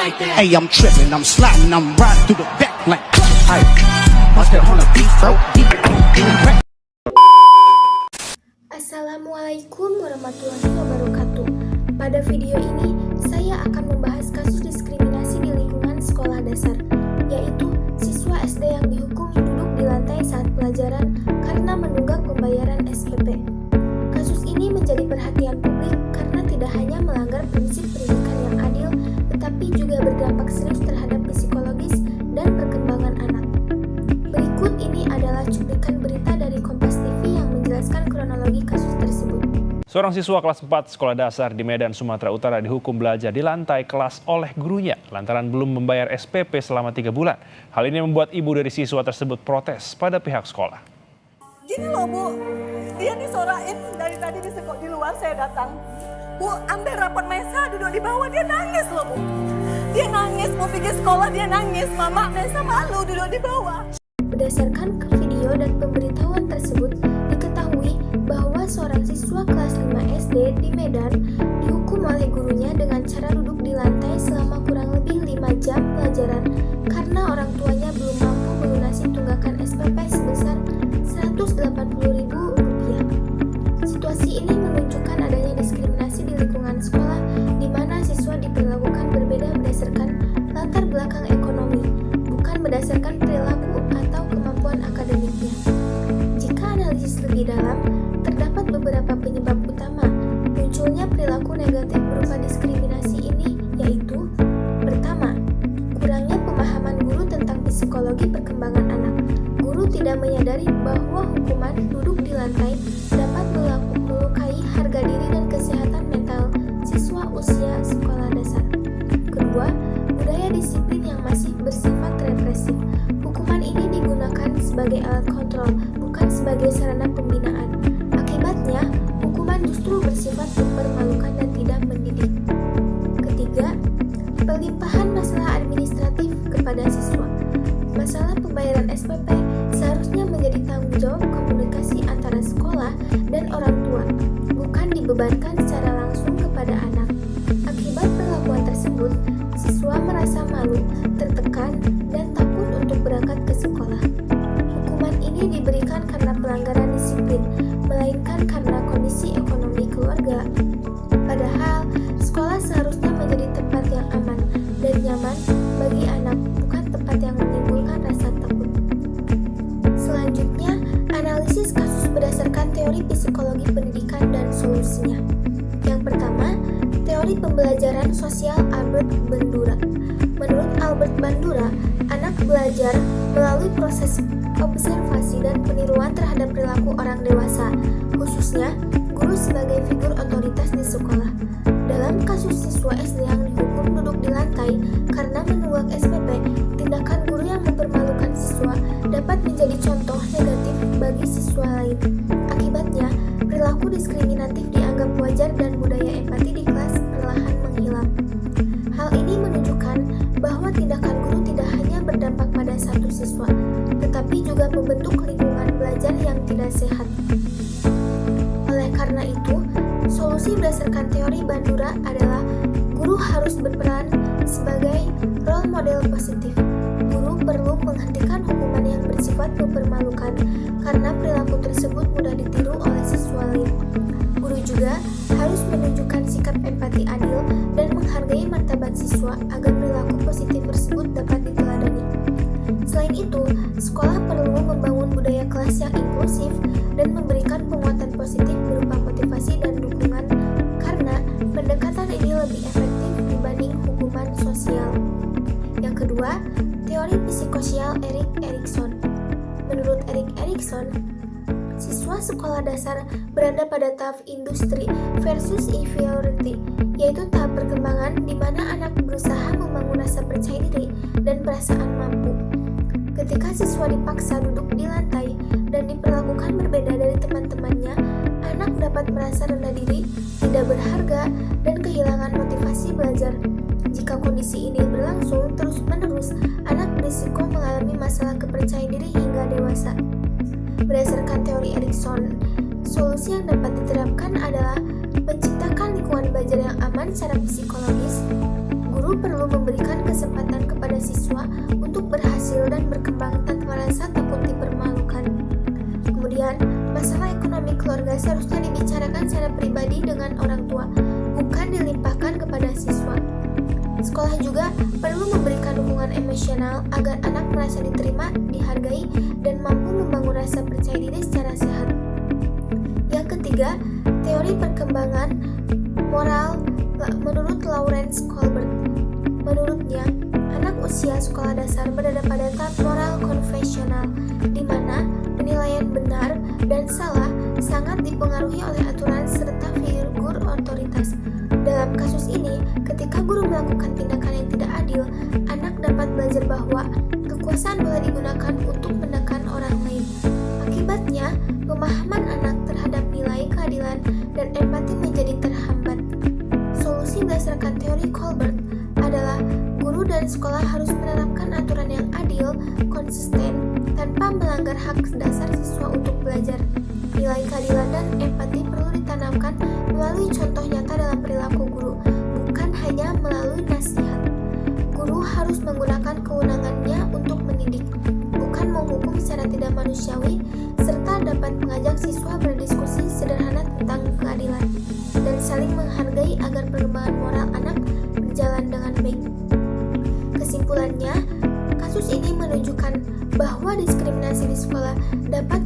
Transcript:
Hey, I'm tripping, I'm sliding, I'm riding through the back like ay, must have on a beat, bro. Assalamualaikum warahmatullahi wabarakatuh. Pada video ini, saya akan membahas kasus diskriminasi di lingkungan sekolah dasar, yaitu siswa SD yang dihukum duduk di lantai saat pelajaran karena menunggak pembayaran SPP. Kasus ini menjadi perhatian publik karena tidak hanya melanggar prinsip pendidikan yang adil, tetapi juga berdampak serius terhadap psikologis dan perkembangan anak. Berikut ini adalah cuplikan berita dari Kompas TV yang menjelaskan kronologi kasus tersebut. Seorang siswa kelas 4 sekolah dasar di Medan, Sumatera Utara dihukum belajar di lantai kelas oleh gurunya lantaran belum membayar SPP selama 3 bulan. Hal ini membuat ibu dari siswa tersebut protes pada pihak sekolah. Gini loh Bu, dia disorain dari tadi di luar saya datang. Bu, ambil rapot Mesa duduk di bawah, dia nangis loh Bu. Dia nangis, mau pergi sekolah dia nangis. Mama, Mesa malu duduk di bawah. Berdasarkan ke video dan pemberitahuan tersebut, diketahui bahwa seorang siswa kelas 5 SD di Medan dihukum oleh gurunya dengan cara duduk di lantai selama kurang lebih 5 jam pelajaran karena orang tuanya belum mampu melunasi tunggakan SPP sebesar Rp180.000. Situasi ini menunjukkan adanya diskriminasi di lingkungan sekolah di mana siswa diperlakukan berbeda berdasarkan latar belakang ekonomi, bukan berdasarkan perilaku atau kemampuan akademiknya. Jika analisis lebih dalam, terdapat beberapa penyebab utama munculnya perilaku negatif berupa diskriminasi ini, yaitu: pertama, kurangnya pemahaman guru tentang psikologi perkembangan anak. Guru tidak menyadari bahwa hukuman duduk di lantai dapat melukai harga diri dan kesehatan mental siswa usia sekolah dasar. Kedua, budaya disiplin yang masih bersifat represif. Hukuman ini digunakan sebagai alat kontrol, bukan sebagai sarana pembinaan. Akibatnya, hukuman justru bersifat mempermalukan dan tidak mendidik. Ketiga, pelimpahan masalah administratif kepada siswa. Masalah pembayaran SPP seharusnya menjadi tanggung jawab komunikasi antara sekolah dan orang tua, bukan dibebankan secara langsung kepada anak. Akibat perlakuan tersebut, siswa merasa malu, tertekan, dan takut untuk berangkat ke sekolah. Hukuman ini diberikan karena pelanggaran disiplin, melainkan karena kondisi ekonomi keluarga. Padahal, sekolah seharusnya menjadi tempat yang aman dan nyaman bagi anak, bukan tempat yang menimbulkan rasa takut. Selanjutnya, analisis kasus berdasarkan teori psikologi pendidikan dan solusinya. Yang pertama, teori pembelajaran sosial Albert Bandura. Menurut Albert Bandura, anak belajar melalui proses observasi dan peniruan terhadap perilaku orang dewasa, khususnya guru sebagai figur otoritas di sekolah. Dalam kasus siswa SD yang dihukum duduk di lantai karena menunggak SPP, tindakan guru yang mempermalukan siswa dapat menjadi contoh negatif bagi siswa lain. Akibatnya, perilaku diskriminatif dianggap wajar dan budaya empati di kelas perlahan menghilang. Hal ini menunjukkan bahwa tindakan guru tidak hanya berdampak pada satu siswa, tetapi juga membentuk lingkungan belajar yang tidak sehat. Oleh karena itu, solusi berdasarkan teori Bandura adalah guru harus berperan sebagai role model positif. Guru perlu menghentikan hukuman yang bersifat mempermalukan karena perilaku tersebut mudah ditiru oleh siswa lain. Guru juga harus menunjukkan sikap empati adil dan menghargai martabat siswa agar perilaku positif tersebut dapat diteladani. Selain itu, sekolah perlu membangun budaya kelas yang inklusif dan memberikan penguatan positif berupa motivasi dan dukungan karena pendekatan ini lebih efektif dibanding hukuman sosial. Yang kedua, teori psikososial Erik Erikson. Menurut Erik Erikson, siswa sekolah dasar berada pada tahap industri versus inferiority, yaitu tahap perkembangan di mana anak berusaha membangun rasa percaya diri dan perasaan mampu. Ketika siswa dipaksa duduk di lantai dan diperlakukan berbeda dari teman-temannya, anak dapat merasa rendah diri, tidak berharga, dan kehilangan motivasi belajar. Jika kondisi ini berlangsung terus-menerus, anak berisiko mengalami masalah kepercayaan diri hingga dewasa. Berdasarkan teori Erikson, solusi yang dapat diterapkan adalah menciptakan lingkungan belajar yang aman secara psikologis. Guru Guru perlu memberikan kesempatan kepada siswa untuk berhasil dan berkembang tanpa rasa takut dipermalukan. Kemudian, masalah ekonomi keluarga seharusnya dibicarakan secara pribadi dengan orang tua, bukan dilimpahkan kepada siswa. Sekolah juga perlu memberikan dukungan emosional agar anak merasa diterima, dihargai, dan mampu membangun rasa percaya diri secara sehat. Yang ketiga, teori perkembangan moral menurut Lawrence Colbert. Menurutnya, anak usia sekolah dasar berada pada tahap moral konvensional, di mana penilaian benar dan salah sangat dipengaruhi oleh aturan serta figur otoritas. Dalam kasus ini, ketika guru melakukan tindakan yang tidak adil, anak dapat belajar bahwa kekuasaan boleh digunakan untuk menekan orang lain. Akibatnya, pemahaman anak terhadap nilai keadilan dan empati menjadi terhambat. Solusi berdasarkan teori Colbert adalah guru dan sekolah harus menerapkan aturan yang adil, konsisten, tanpa melanggar hak dasar siswa untuk belajar. Nilai keadilan dan empati perlu ditanamkan melalui contoh nyata dalam perilaku guru, bukan hanya melalui nasihat. Guru harus menggunakan kewenangannya untuk mendidik, bukan menghukum secara tidak manusiawi, serta dapat mengajak siswa berdiskusi sederhana tentang keadilan dan saling menghargai agar perkembangan moral anak berjalan dengan baik. Kesimpulannya, kasus ini menunjukkan bahwa diskriminasi di sekolah dapat